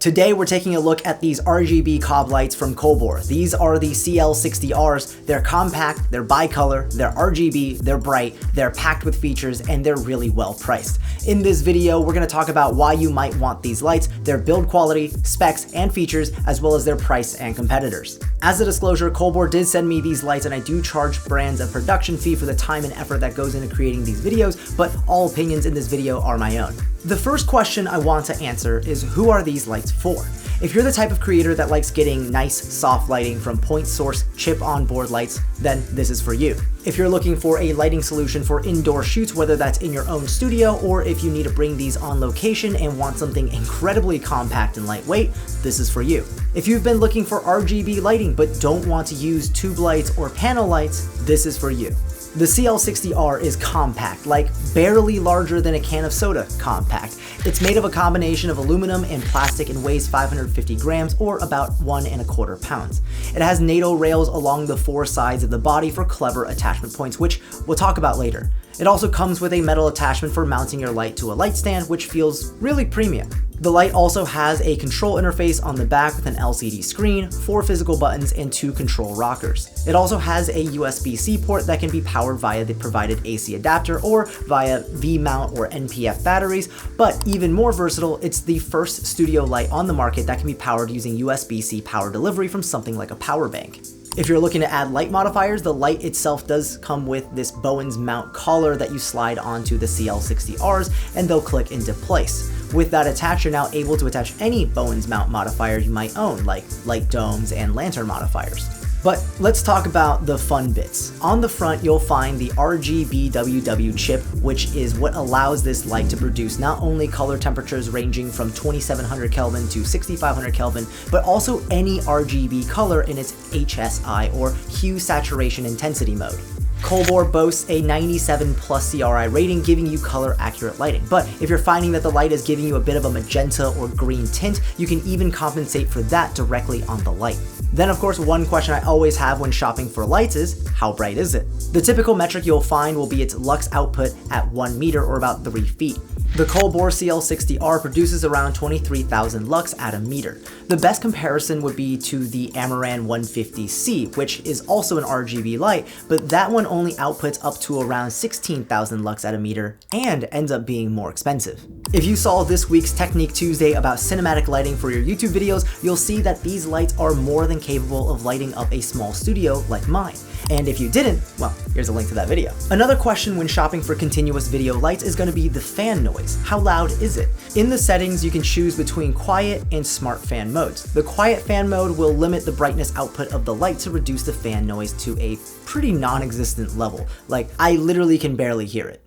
Today we're taking a look at these RGB COB lights from Colbor. These are the CL60Rs. They're compact, they're bicolor, they're RGB, they're bright, they're packed with features, and they're really well priced. In this video, we're going to talk about why you might want these lights, their build quality, specs, and features, as well as their price and competitors. As a disclosure, Colbor did send me these lights, and I do charge brands a production fee for the time and effort that goes into creating these videos, but all opinions in this video are my own. The first question I want to answer is, who are these lights for? If you're the type of creator that likes getting nice, soft lighting from point source chip on board lights, then this is for you. If you're looking for a lighting solution for indoor shoots, whether that's in your own studio or if you need to bring these on location and want something incredibly compact and lightweight, this is for you. If you've been looking for RGB lighting but don't want to use tube lights or panel lights, this is for you. The CL60R is compact, like barely larger than a can of soda compact. It's made of a combination of aluminum and plastic and weighs 550 grams or about 1¼ pounds. It has NATO rails along the 4 sides of the body for clever attachment points, which we'll talk about later. It also comes with a metal attachment for mounting your light to a light stand, which feels really premium. The light also has a control interface on the back with an LCD screen, 4 physical buttons, and 2 control rockers. It also has a USB-C port that can be powered via the provided AC adapter or via V-mount or NPF batteries, but even more versatile, it's the first studio light on the market that can be powered using USB-C power delivery from something like a power bank. If you're looking to add light modifiers, the light itself does come with this Bowens mount collar that you slide onto the CL60Rs and they'll click into place. With that attached, you're now able to attach any Bowens mount modifier you might own, like light domes and lantern modifiers. But let's talk about the fun bits. On the front, you'll find the RGBWW chip, which is what allows this light to produce not only color temperatures ranging from 2700 Kelvin to 6500 Kelvin, but also any RGB color in its HSI or hue saturation intensity mode. Colbor boasts a 97+ CRI rating, giving you color accurate lighting. But if you're finding that the light is giving you a bit of a magenta or green tint, you can even compensate for that directly on the light. Then of course, one question I always have when shopping for lights is, how bright is it? The typical metric you'll find will be its lux output at 1 meter or about 3 feet. The Colbor CL60R produces around 23,000 lux at a meter. The best comparison would be to the Amaran 150C, which is also an RGB light, but that one only outputs up to around 16,000 lux at a meter and ends up being more expensive. If you saw this week's Technique Tuesday about cinematic lighting for your YouTube videos, you'll see that these lights are more than capable of lighting up a small studio like mine. And if you didn't, well, here's a link to that video. Another question when shopping for continuous video lights is going to be the fan noise. How loud is it? In the settings, you can choose between quiet and smart fan modes. The quiet fan mode will limit the brightness output of the light to reduce the fan noise to a pretty non-existent level. Like, I literally can barely hear it.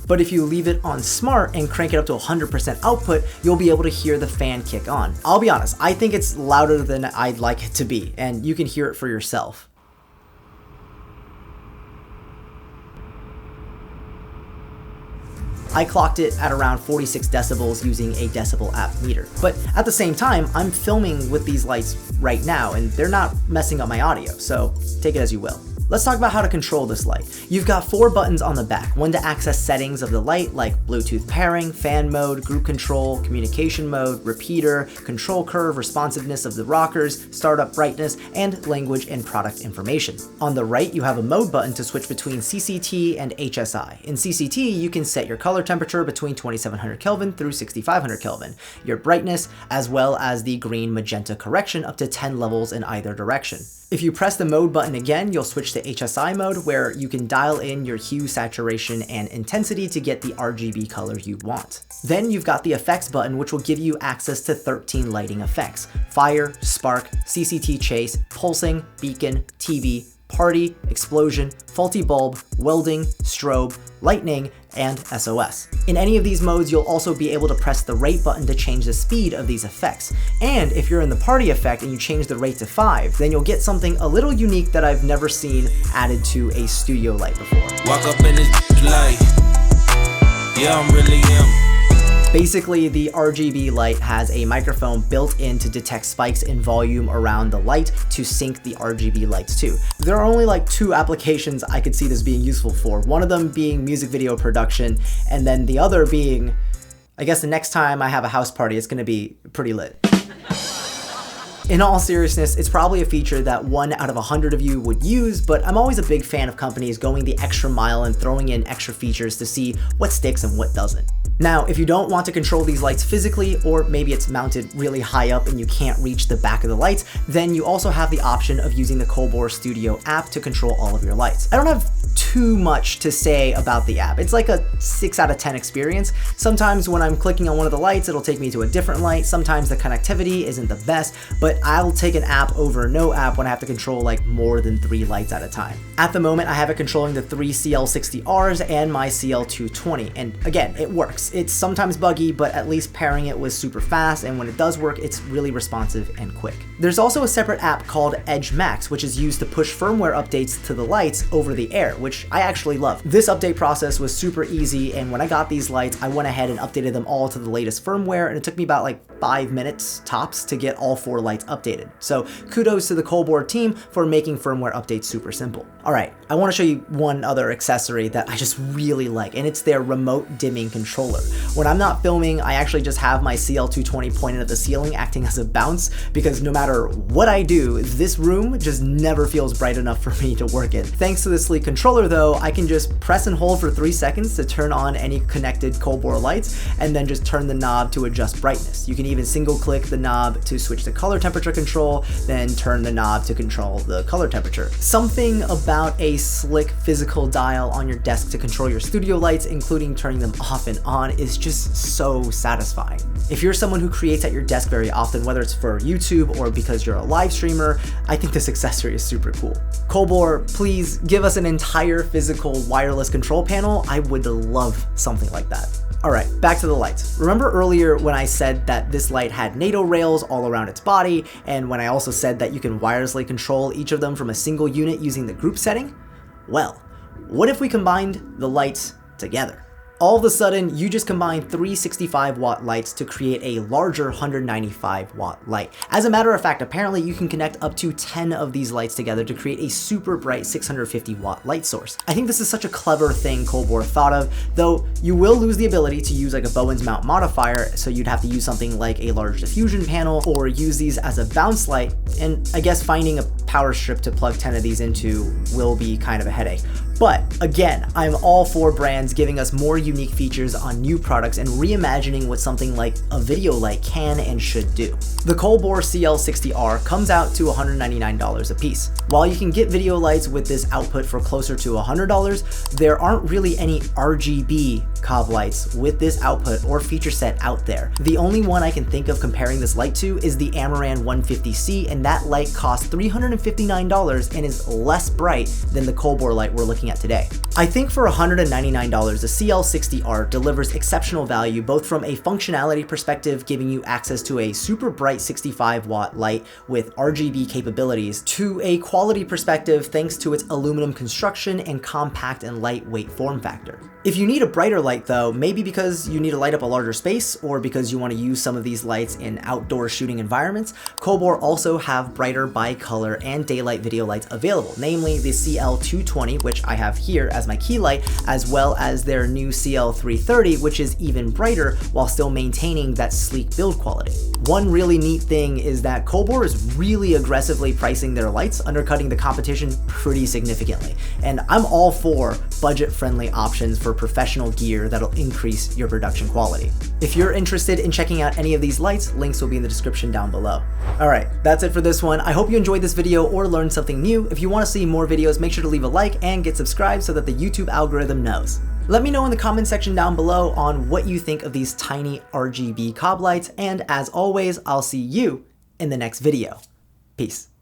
But if you leave it on smart and crank it up to 100% output, you'll be able to hear the fan kick on. I'll be honest, I think it's louder than I'd like it to be, and you can hear it for yourself. I clocked it at around 46 decibels using a decibel app meter. But at the same time, I'm filming with these lights right now, and they're not messing up my audio, so take it as you will. Let's talk about how to control this light. You've got 4 buttons on the back, one to access settings of the light like Bluetooth pairing, fan mode, group control, communication mode, repeater, control curve, responsiveness of the rockers, startup brightness, and language and product information. On the right, you have a mode button to switch between CCT and HSI. In CCT, you can set your color temperature between 2700 Kelvin through 6500 Kelvin, your brightness, as well as the green magenta correction up to 10 levels in either direction. If you press the mode button again, you'll switch to HSI mode, where you can dial in your hue, saturation, and intensity to get the RGB color you want. Then you've got the effects button, which will give you access to 13 lighting effects: fire, spark, CCT chase, pulsing, beacon, TV, party, explosion, faulty bulb, welding, strobe, lightning, and SOS. In any of these modes, you'll also be able to press the rate button to change the speed of these effects. And if you're in the party effect and you change the rate to 5, then you'll get something a little unique that I've never seen added to a studio light before. Walk up in this light, yeah, I'm really am. Basically, the RGB light has a microphone built in to detect spikes in volume around the light to sync the RGB lights too. There are only like 2 applications I could see this being useful for. One of them being music video production, and then the other being, I guess the next time I have a house party, it's gonna be pretty lit. In all seriousness, it's probably a feature that 1 out of 100 of you would use, but I'm always a big fan of companies going the extra mile and throwing in extra features to see what sticks and what doesn't. Now, if you don't want to control these lights physically, or maybe it's mounted really high up and you can't reach the back of the lights, then you also have the option of using the Colbor Studio app to control all of your lights. I don't have too much to say about the app. It's like a 6 out of 10 experience. Sometimes when I'm clicking on one of the lights, it'll take me to a different light. Sometimes the connectivity isn't the best, but I'll take an app over no app when I have to control like more than 3 lights at a time. At the moment, I have it controlling the 3 CL60Rs and my CL220, and again, it works. It's sometimes buggy, but at least pairing it was super fast, and when it does work, it's really responsive and quick. There's also a separate app called Edge Max, which is used to push firmware updates to the lights over the air, which I actually love. This update process was super easy, and when I got these lights, I went ahead and updated them all to the latest firmware, and it took me about like 5 minutes tops to get all 4 lights updated. So kudos to the Colbor team for making firmware updates super simple. All right, I want to show you one other accessory that I just really like, and it's their remote dimming controller. When I'm not filming, I actually just have my CL220 pointed at the ceiling acting as a bounce, because no matter what I do, this room just never feels bright enough for me to work in. Thanks to this sleek controller though, I can just press and hold for 3 seconds to turn on any connected Colbor lights, and then just turn the knob to adjust brightness. You can even single click the knob to switch the color temperature control, then turn the knob to control the color temperature. Something about a slick physical dial on your desk to control your studio lights, including turning them off and on, is just so satisfying. If you're someone who creates at your desk very often, whether it's for YouTube or because you're a live streamer, I think this accessory is super cool. Colbor, please give us an entire physical wireless control panel. I would love something like that. All right, back to the lights. Remember earlier when I said that this light had NATO rails all around its body, and when I also said that you can wirelessly control each of them from a single unit using the group setting? Well, what if we combined the lights together? All of a sudden, you just combine 3 65-watt lights to create a larger 195-watt light. As a matter of fact, apparently you can connect up to 10 of these lights together to create a super bright 650-watt light source. I think this is such a clever thing Colbor thought of, though you will lose the ability to use like a Bowens mount modifier, so you'd have to use something like a large diffusion panel or use these as a bounce light, and I guess finding a power strip to plug 10 of these into will be kind of a headache. But again, I'm all for brands giving us more unique features on new products and reimagining what something like a video light can and should do. The Colbor CL60R comes out to $199 a piece. While you can get video lights with this output for closer to $100, there aren't really any RGB COB lights with this output or feature set out there. The only one I can think of comparing this light to is the Amaran 150C, and that light costs $359 and is less bright than the Colbor light we're looking at today. I think for $199, the CL60R delivers exceptional value both from a functionality perspective, giving you access to a super bright 65-watt light with RGB capabilities, to a quality perspective thanks to its aluminum construction and compact and lightweight form factor. If you need a brighter light though, maybe because you need to light up a larger space or because you want to use some of these lights in outdoor shooting environments, Colbor also have brighter bicolor and daylight video lights available, namely the CL220, which I have here as my key light, as well as their new CL330, which is even brighter while still maintaining that sleek build quality. One really neat thing is that Colbor is really aggressively pricing their lights, undercutting the competition pretty significantly. And I'm all for budget-friendly options for professional gear that'll increase your production quality. If you're interested in checking out any of these lights, links will be in the description down below. All right, that's it for this one. I hope you enjoyed this video or learned something new. If you want to see more videos, make sure to leave a like and get subscribed so that the YouTube algorithm knows. Let me know in the comment section down below on what you think of these tiny RGB COB lights, and as always, I'll see you in the next video. Peace.